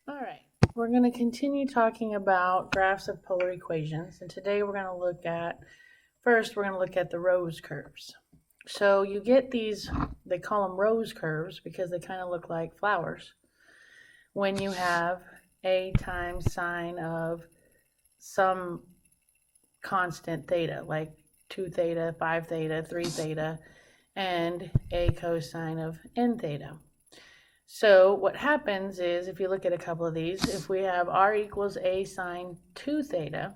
All right, we're going to continue talking about graphs of polar equations, and today we're going to look at, first we're going to look at the rose curves. So you get these, they call them rose curves because they kind of look like flowers, when you have a times sine of some constant theta, like 2 theta, 5 theta, 3 theta, and a cosine of n theta. So what happens is, if you look at a couple of these, if we have r equals a sine 2 theta,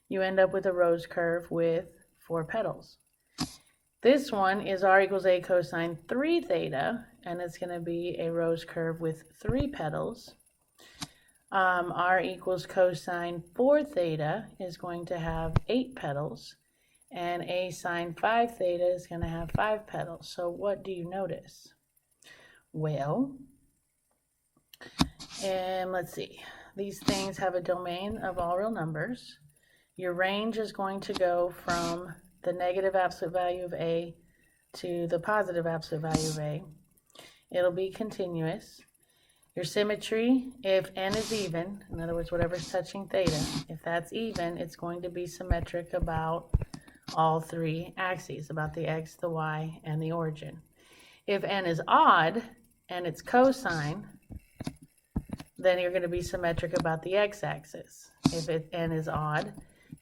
you end up with a rose curve with 4 petals. This one is r equals a cosine 3 theta, and it's going to be a rose curve with 3 petals. R equals cosine 4 theta is going to have 8 petals, and a sine 5 theta is going to have 5 petals. So what do you notice? Well, let's see. These things have a domain of all real numbers. Your range is going to go from the negative absolute value of a to the positive absolute value of a. It'll be continuous. Your symmetry, if n is even, in other words, whatever's touching theta, if that's even, it's going to be symmetric about all 3 axes, about the x, the y, and the origin. If n is odd, and it's cosine, then you're going to be symmetric about the x-axis. If n is odd,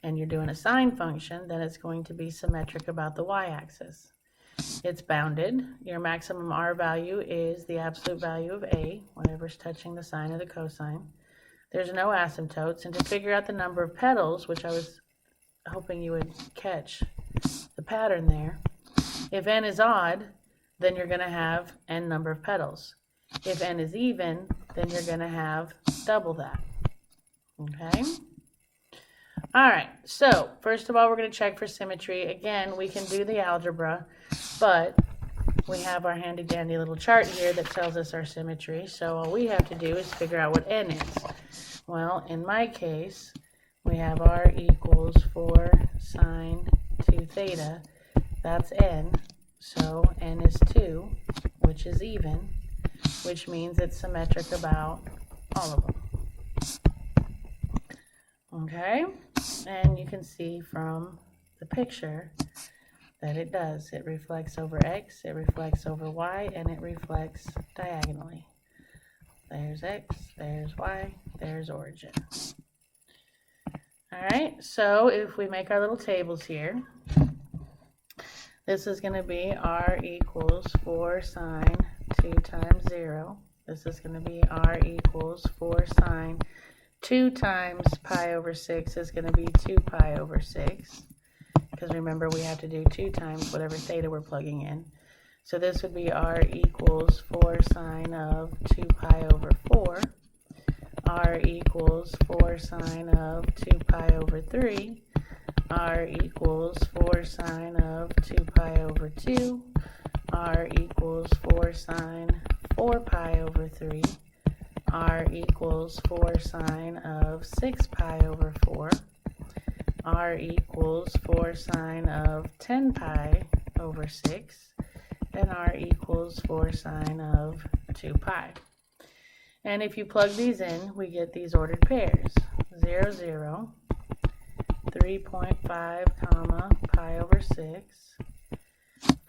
and you're doing a sine function, then it's going to be symmetric about the y-axis. It's bounded. Your maximum r value is the absolute value of a, whatever's touching the sine or the cosine. There's no asymptotes, and to figure out the number of petals, which I was hoping you would catch the pattern there, if n is odd, then you're going to have n number of petals. If n is even, then you're going to have double that. Okay? All right, so first of all, we're going to check for symmetry. Again, we can do the algebra, but we have our handy-dandy little chart here that tells us our symmetry. So all we have to do is figure out what n is. Well, in my case, we have r equals 4 sine 2 theta. That's n. So n is 2, which is even, which means it's symmetric about all of them. Okay? And you can see from the picture that it does. It reflects over x, it reflects over y, and it reflects diagonally. There's x, there's y, there's origin. All right, so if we make our little tables here, this is going to be r equals 4 sine 2 times 0. This is going to be r equals 4 sine 2 times pi over 6 is going to be 2 pi over 6. Because remember, we have to do 2 times whatever theta we're plugging in. So this would be r equals 4 sine of 2 pi over 4. R equals 4 sine of 2 pi over 3. R equals 4 sine of 2 pi over 2. R equals 4 sine 4 pi over 3. R equals 4 sine of 6 pi over 4. R equals 4 sine of 10 pi over 6. And R equals 4 sine of 2 pi. And if you plug these in, we get these ordered pairs. 0, 0, 3.5, comma, pi over 6,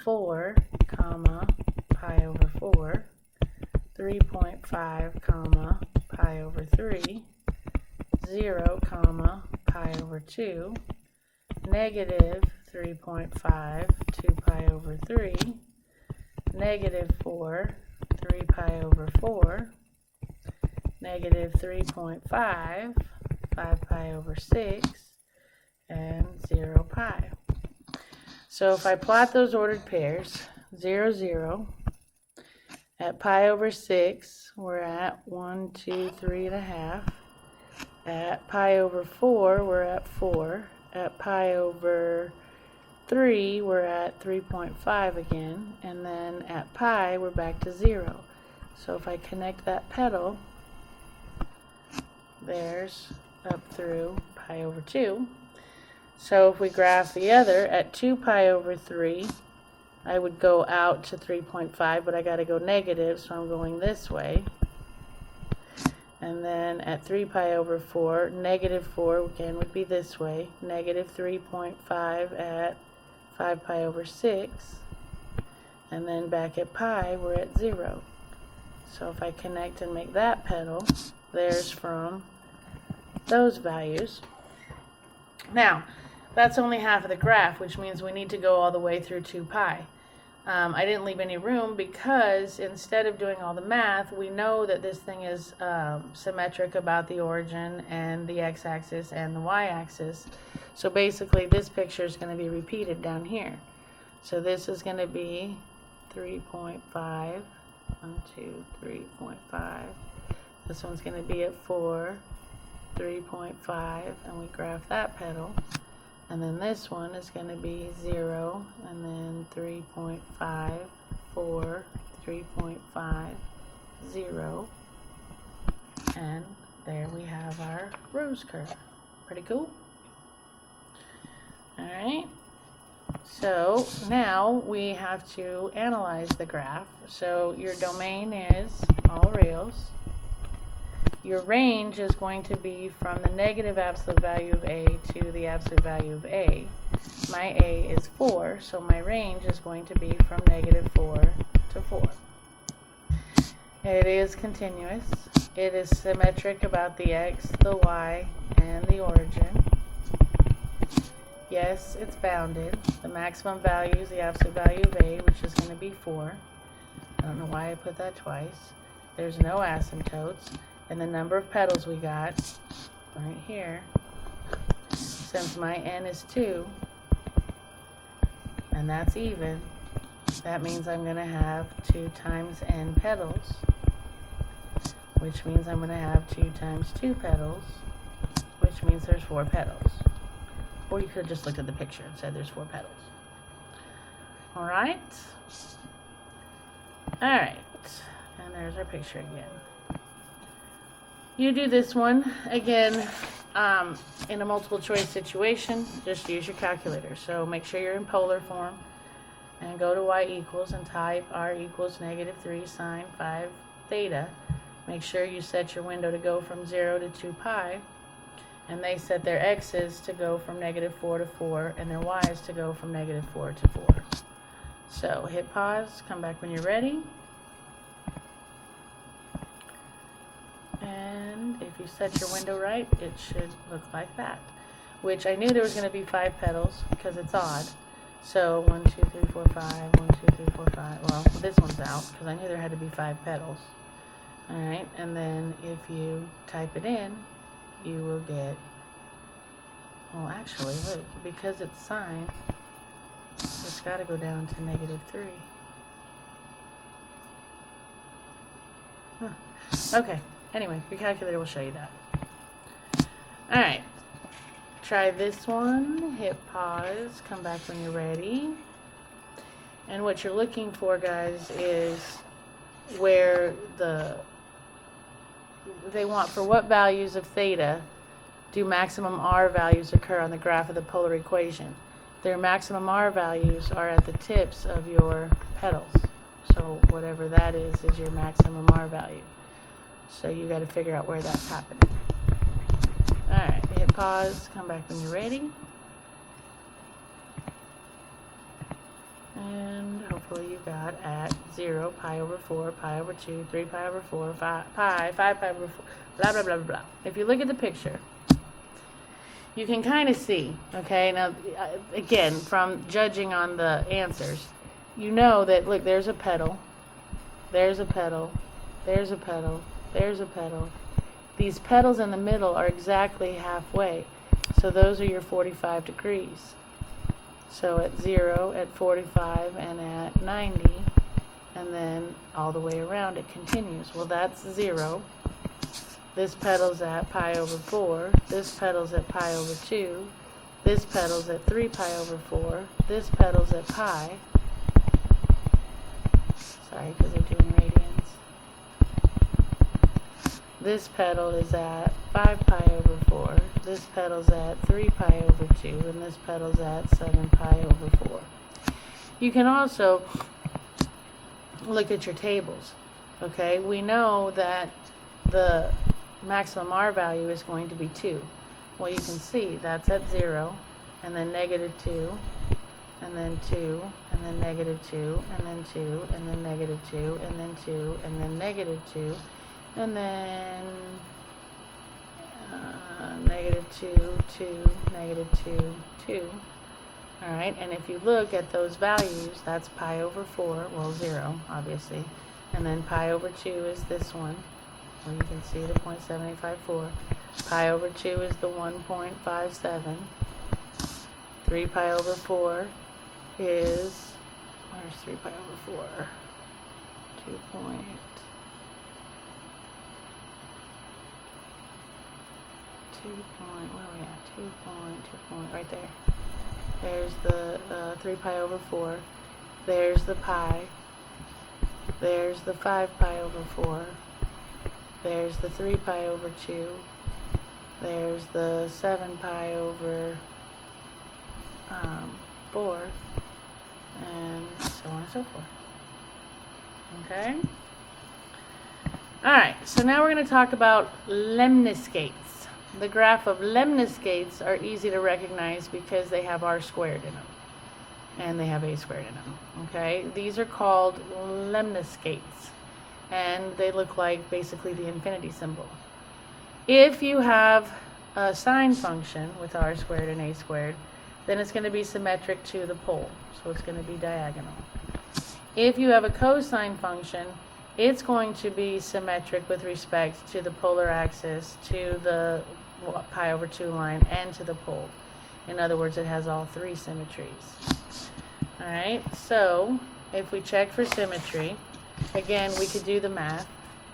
4, comma, pi over 4, 3.5, comma, pi over 3, 0, comma, pi over 2, negative 3.5, 2 pi over 3, negative 4, 3 pi over 4, negative 3.5, 5 pi over 6, and 0 pi. So if I plot those ordered pairs, 0, 0, at pi over 6, we're at 1, 2, 3.5. At pi over 4, we're at 4. At pi over 3, we're at 3.5 again. And then at pi, we're back to 0. So if I connect that petal, there's up through pi over 2. So if we graph the other, at 2 pi over 3, I would go out to 3.5, but I got to go negative, so I'm going this way. And then at 3 pi over 4, negative 4 again would be this way, negative 3.5 at 5 pi over 6, and then back at pi we're at 0. So if I connect and make that pedal, there's from those values. Now, that's only half of the graph, which means we need to go all the way through 2 pi. I didn't leave any room because instead of doing all the math, we know that this thing is symmetric about the origin and the x-axis and the y-axis. So basically this picture is going to be repeated down here. So this is going to be 3.5, 1, 2, 3.5. This one's going to be at 4, 3.5, and we graph that pedal. And then this one is going to be 0, and then 3.5, 4, 3.5, 0. And there we have our rose curve. Pretty cool. Alright, so now we have to analyze the graph. So your domain is all reals. Your range is going to be from the negative absolute value of a to the absolute value of a. My a is 4, so my range is going to be from negative 4 to 4. It is continuous. It is symmetric about the x, the y, and the origin. Yes, it's bounded. The maximum value is the absolute value of a, which is going to be 4. I don't know why I put that twice. There's no asymptotes. And the number of petals we got right here, since my n is 2, and that's even, that means I'm going to have 2 times n petals, which means I'm going to have 2 times 2 petals, which means there's 4 petals. Or you could have just looked at the picture and said there's 4 petals. Alright? Alright. And there's our picture again. You do this one, again, in a multiple choice situation, just use your calculator. So make sure you're in polar form, and go to y equals and type r equals negative 3 sine 5 theta. Make sure you set your window to go from 0 to 2 pi, and they set their x's to go from negative 4 to 4, and their y's to go from negative 4 to 4. So hit pause, come back when you're ready. And if you set your window right, it should look like that. Which I knew there was going to be 5 petals because it's odd. So 1, 2, 3, 4, 5, 1, 2, 3, 4, 5. Well, this one's out because I knew there had to be 5 petals. Alright, and then if you type it in, you will get, well actually, look, because it's sine, it's got to go down to negative 3. Huh. Okay. Anyway, your calculator will show you that. Alright, try this one, hit pause, come back when you're ready. And what you're looking for, guys, is where they want for what values of theta do maximum r values occur on the graph of the polar equation. Their maximum r values are at the tips of your petals. So whatever that is your maximum r value. So you got to figure out where that's happening. Alright, hit pause, come back when you're ready. And hopefully you got at 0, pi over 4, pi over 2, 3 pi over 4, 5 pi over 4, blah, blah, blah, blah. If you look at the picture, you can kind of see, okay? Now, again, from judging on the answers, you know that, look, there's a petal, there's a petal, there's a petal, there's a petal. These petals in the middle are exactly halfway. So those are your 45 degrees. So at 0, at 45, and at 90, and then all the way around it continues. Well, that's 0. This petal's at pi over 4. This petal's at pi over 2. This petal's at 3 pi over 4. This petal's at pi. Sorry, because they're doing radians. This petal is at 5 pi over 4, this petal's at 3 pi over 2, and this petal's at 7 pi over 4. You can also look at your tables, okay? We know that the maximum R value is going to be 2. Well, you can see that's at 0, and then negative 2, and then 2, and then negative 2, and then 2, and then negative 2, and then 2, and then negative 2, and then negative 2, 2, negative 2, 2. Alright, and if you look at those values, that's pi over 4, well 0, obviously, and then pi over 2 is this one, well you can see the 0.7854, pi over 2 is the 1.57, 3 pi over 4 is, where's 3 pi over 4? 2 point, where are we at? 2 point, right there. There's the 3 pi over 4. There's the pi. There's the 5 pi over 4. There's the 3 pi over 2. There's the 7 pi over 4. And so on and so forth. Okay? Alright, so now we're going to talk about lemniscates. The graph of lemniscates are easy to recognize because they have r squared in them. And they have a squared in them. Okay? These are called lemniscates. And they look like basically the infinity symbol. If you have a sine function with r squared and a squared, then it's going to be symmetric to the pole. So it's going to be diagonal. If you have a cosine function, it's going to be symmetric with respect to the polar axis, to the pi over 2 line, and to the pole. In other words, it has all three symmetries. Alright, so if we check for symmetry, again, we could do the math,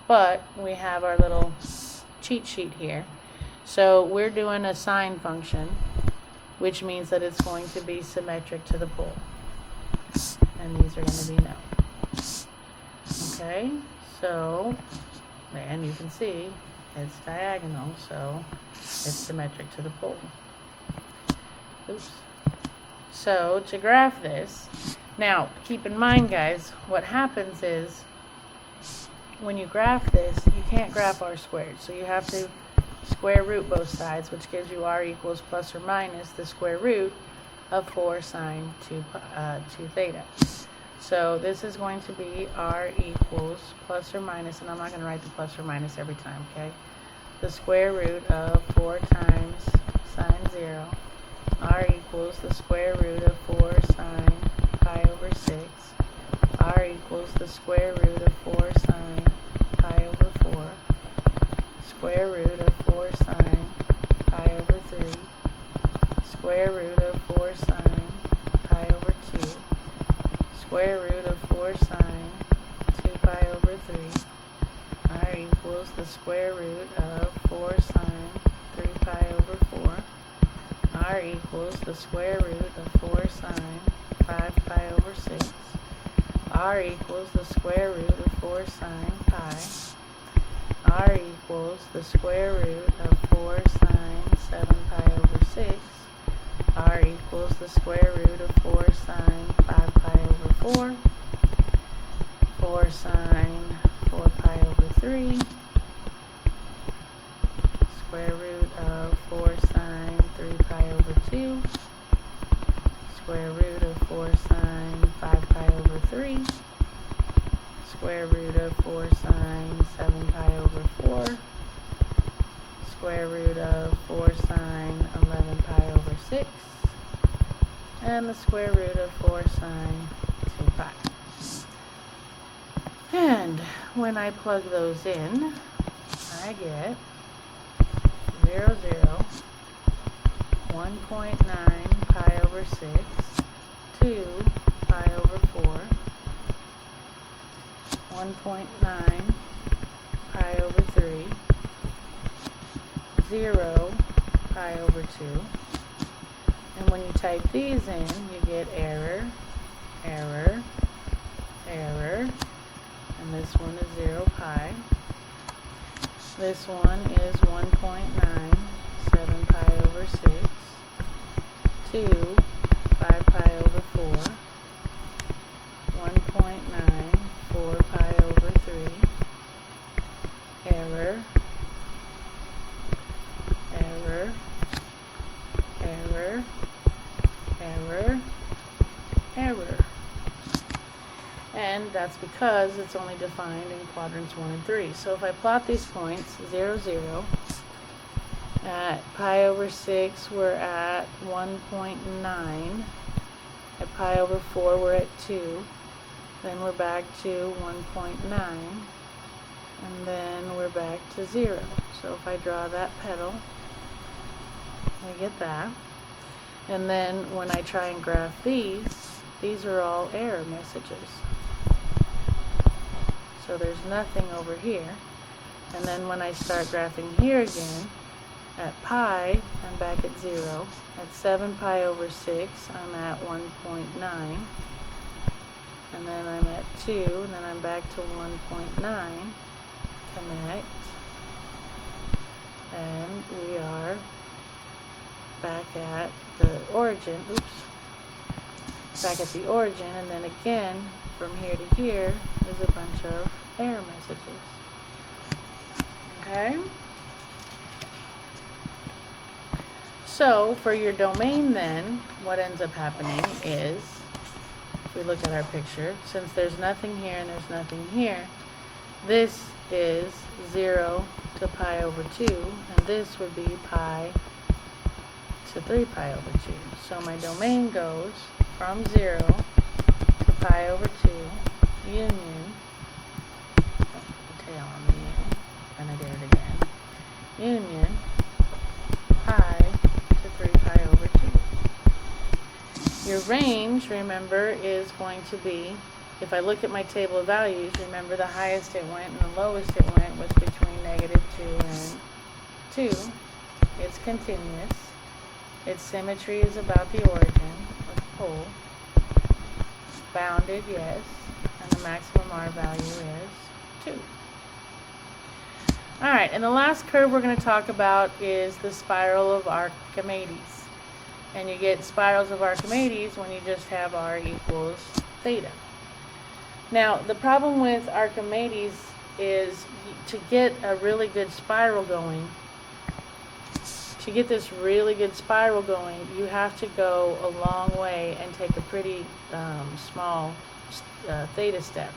but we have our little cheat sheet here. So we're doing a sine function, which means that it's going to be symmetric to the pole. And these are going to be no. Okay, so, and you can see it's diagonal, so it's symmetric to the pole. Oops. So, to graph this, now, keep in mind, guys, what happens is, when you graph this, you can't graph r squared, so you have to square root both sides, which gives you r equals plus or minus the square root of 4 sine 2 theta. So this is going to be r equals plus or minus, and I'm not going to write the plus or minus every time, okay? The square root of 4 times sine 0. R equals the square root of 4 sine pi over 6. R equals the square root of 4 sine pi over 4. Square root of 4 sine pi over 3. Square root of 4 sine pi over 2. Square root of 4 sine 2 pi over 3. R equals the square root of 4 sine 3 pi over 4. R equals the square root of 4 sine 5 pi over 6. R equals the square root of 4 sine pi. R equals the square root of 4 sine 7 pi over 6. R equals the square root of 4 sine 5 pi over 4. 4 sine 4 pi over 3. Square root of 4 sine 3 pi over 2. Square root of 4 sine 5 pi over 3. Square root of 4 sine 7 pi over 4. Square root of 4 sine 11 pi over 6. And the square root of 4 sine 2 pi. And when I plug those in, I get 0, 0, 1.9 pi over 6, 2 pi over 4, 1.9 pi over 3, 0 pi over 2. And when you type these in, you get error, error, error, and this one is 0 pi. This one is 1.9, 7 pi over 6, 2, 5 pi over 4, 1.9, 4 pi over 3, error, That's because it's only defined in quadrants 1 and 3. So if I plot these points, 0, 0, at pi over 6 we're at 1.9, at pi over 4 we're at 2, then we're back to 1.9, and then we're back to 0. So if I draw that petal, I get that. And then when I try and graph these are all error messages. So there's nothing over here. And then when I start graphing here again, at pi, I'm back at 0. At 7 pi over 6, I'm at 1.9. And then I'm at 2, and then I'm back to 1.9. Connect. And we are back at the origin. Oops. Back at the origin, and then again, from here to here, is a bunch of error messages. Okay? So, for your domain then, what ends up happening is, if we look at our picture, since there's nothing here and there's nothing here, this is 0 to pi over 2, and this would be pi to 3 pi over 2. So my domain goes from 0 to pi over 2, union, tail on the union, and I did it again, union, pi to 3 pi over 2. Your range, remember, is going to be, if I look at my table of values, remember the highest it went and the lowest it went was between -2 and 2. It's continuous. Its symmetry is about the origin of the pole. Bounded, yes, and the maximum R value is 2. Alright, and the last curve we're going to talk about is the spiral of Archimedes. And you get spirals of Archimedes when you just have R equals theta. Now, the problem with Archimedes is to get a really good spiral going, to get this really good spiral going, you have to go a long way and take a pretty small theta step.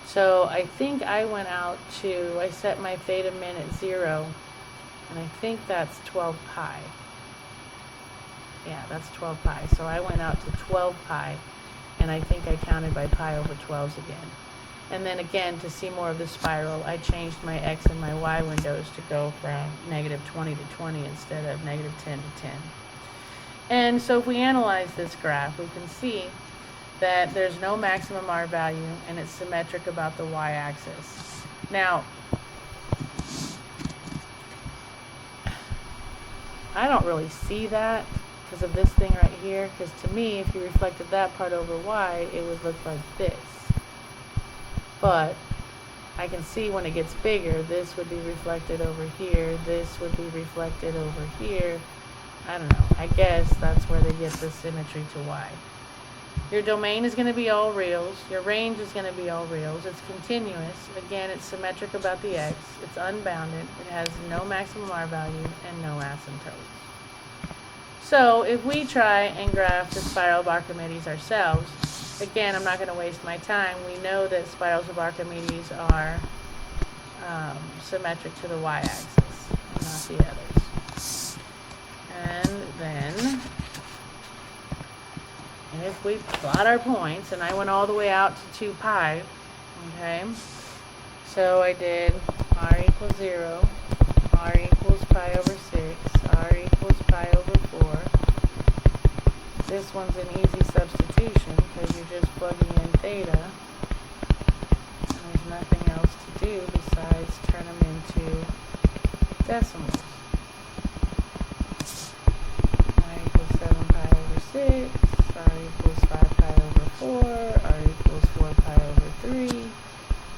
So I think I went out to, I set my theta min at 0, and I think that's 12 pi. Yeah, that's 12 pi. So I went out to 12 pi, and I think I counted by pi over 12s again. And then again, to see more of the spiral, I changed my x and my y windows to go from -20 to 20 instead of -10 to 10. And so if we analyze this graph, we can see that there's no maximum R value, and it's symmetric about the y-axis. Now, I don't really see that because of this thing right here, because to me, if you reflected that part over y, it would look like this. But I can see when it gets bigger, this would be reflected over here, this would be reflected over here. I don't know. I guess that's where they get the symmetry to y. Your domain is going to be all reals. Your range is going to be all reals. It's continuous. Again, it's symmetric about the x. It's unbounded. It has no maximum R value and no asymptotes. So if we try and graph the spiral of Archimedes ourselves, again, I'm not going to waste my time. We know that spirals of Archimedes are symmetric to the y-axis, not the others. And then, if we plot our points, and I went all the way out to 2 pi, okay? So I did R equals 0, R equals pi over 6, R equals pi over 4. This one's an easy substitution because you're just plugging in theta, and there's nothing else to do besides turn them into decimals. R equals 7 pi over 6, R equals 5 pi over 4, R equals 4 pi over 3,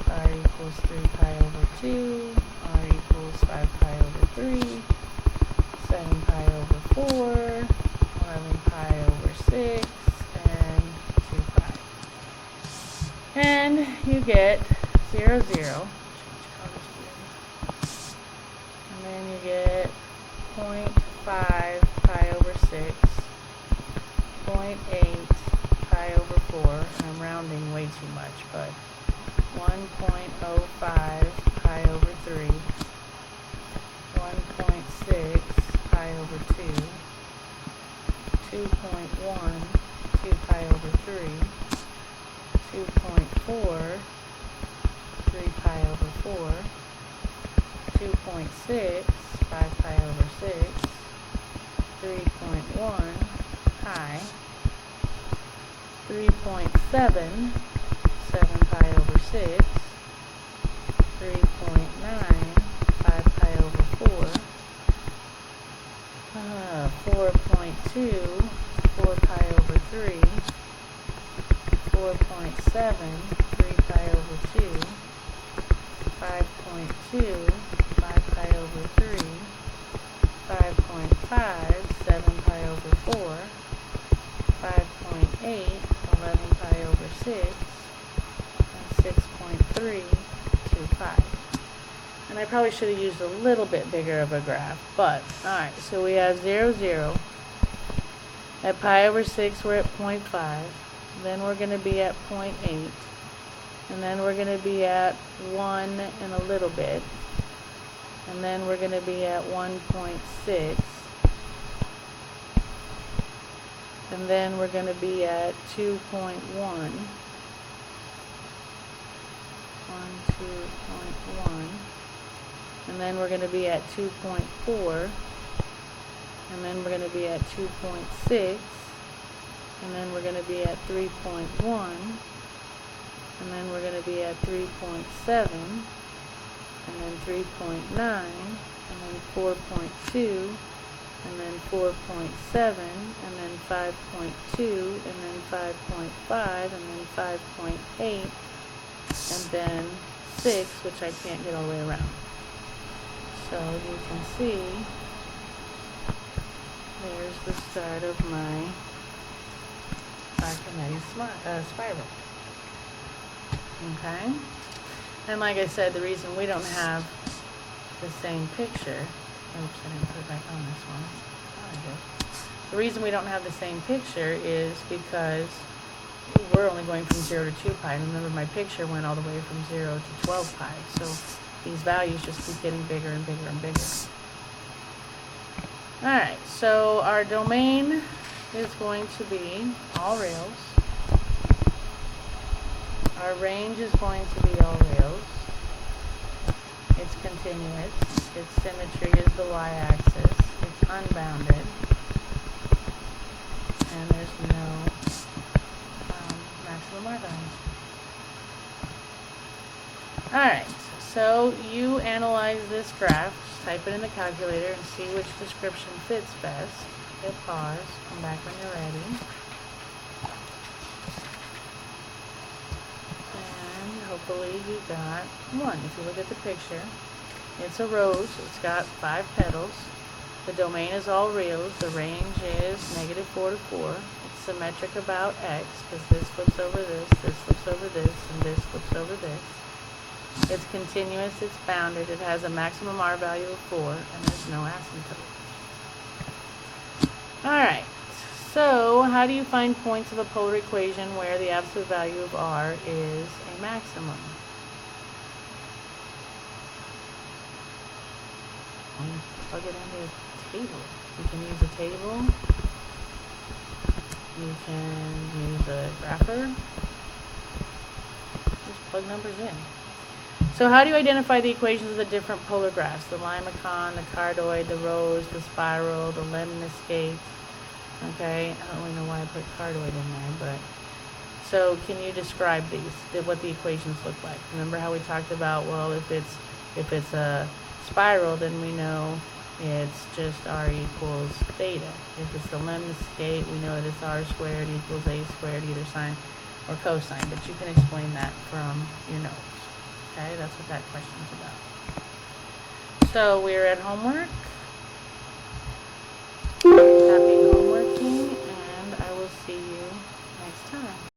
R equals 3 pi over 2, R equals 5 pi over 3, 7 pi over 4, 11 pi over 6, and 2 pi. And you get 0, 0. And then you get 0.5 pi over 6, 0.8 pi over 4, and I'm rounding way too much, but 1.05 pi over 3, 1.6 pi over 2, 2.1, 2 pi over 3, 2.4, 3 pi over 4, 2.6, 5 pi over 6, 3.1 pi, 3.7, 7 pi over 6, 3.9, 5 pi over 4, 4.2, 4 pi over 3, 4.7, 3 pi over 2, 5.2, 5 pi over 3, 5.5, 7 pi over 4, 5.8, 11 pi over 6, and 6.3, 2 pi. And I probably should have used a little bit bigger of a graph, but, alright, so we have 0, 0. At pi over 6, we're at 0.5. Then we're going to be at 0.8. And then we're going to be at 1 and a little bit. And then we're going to be at 1.6. And then we're going to be at 2.1. 2.1. And then we're going to be at 2.4. And then we're going to be at 2.6. And then we're going to be at 3.1. And then we're going to be at 3.7. And then 3.9. And then 4.2. And then 4.7. And then 5.2. And then 5.5. And then 5.8. And then 6, which I can't get all the way around. So you can see there's the start of my Archimedes spiral. Okay? And like I said, the reason we don't have the same picture, oops, I didn't put it back on this one. Oh, I did. The reason we don't have the same picture is because we're only going from 0 to 2 pi. And remember, my picture went all the way from 0 to 12 pi. So these values just keep getting bigger and bigger and bigger. Alright, so our domain is going to be all rails. Our range is going to be all rails. It's continuous. Its symmetry is the y-axis. It's unbounded. And there's no maximum R values. Alright, so you analyze this graph. Just type it in the calculator and see which description fits best. Hit pause. Come back when you're ready. And hopefully you got 1. If you look at the picture, it's a rose. It's got 5 petals. The domain is all reals. The range is -4 to 4. It's symmetric about x, because this flips over this flips over this, and this flips over this. It's continuous, it's bounded, it has a maximum R value of 4, and there's no asymptote. Alright, so how do you find points of a polar equation where the absolute value of R is a maximum? Plug it into a table. You can use a table. You can use a grapher. Just plug numbers in. So how do you identify the equations of the different polar graphs? The limacon, the cardioid, the rose, the spiral, the lemniscate. Okay, I don't really know why I put cardioid in there, but so can you describe these? What the equations look like? Remember how we talked about, well, if it's a spiral, then we know it's just R equals theta. If it's the lemniscate, we know that it's R squared equals A squared, either sine or cosine, but you can explain that from your notes. Okay, that's what that question's about. So we're at homework. Happy homeworking, and I will see you next time.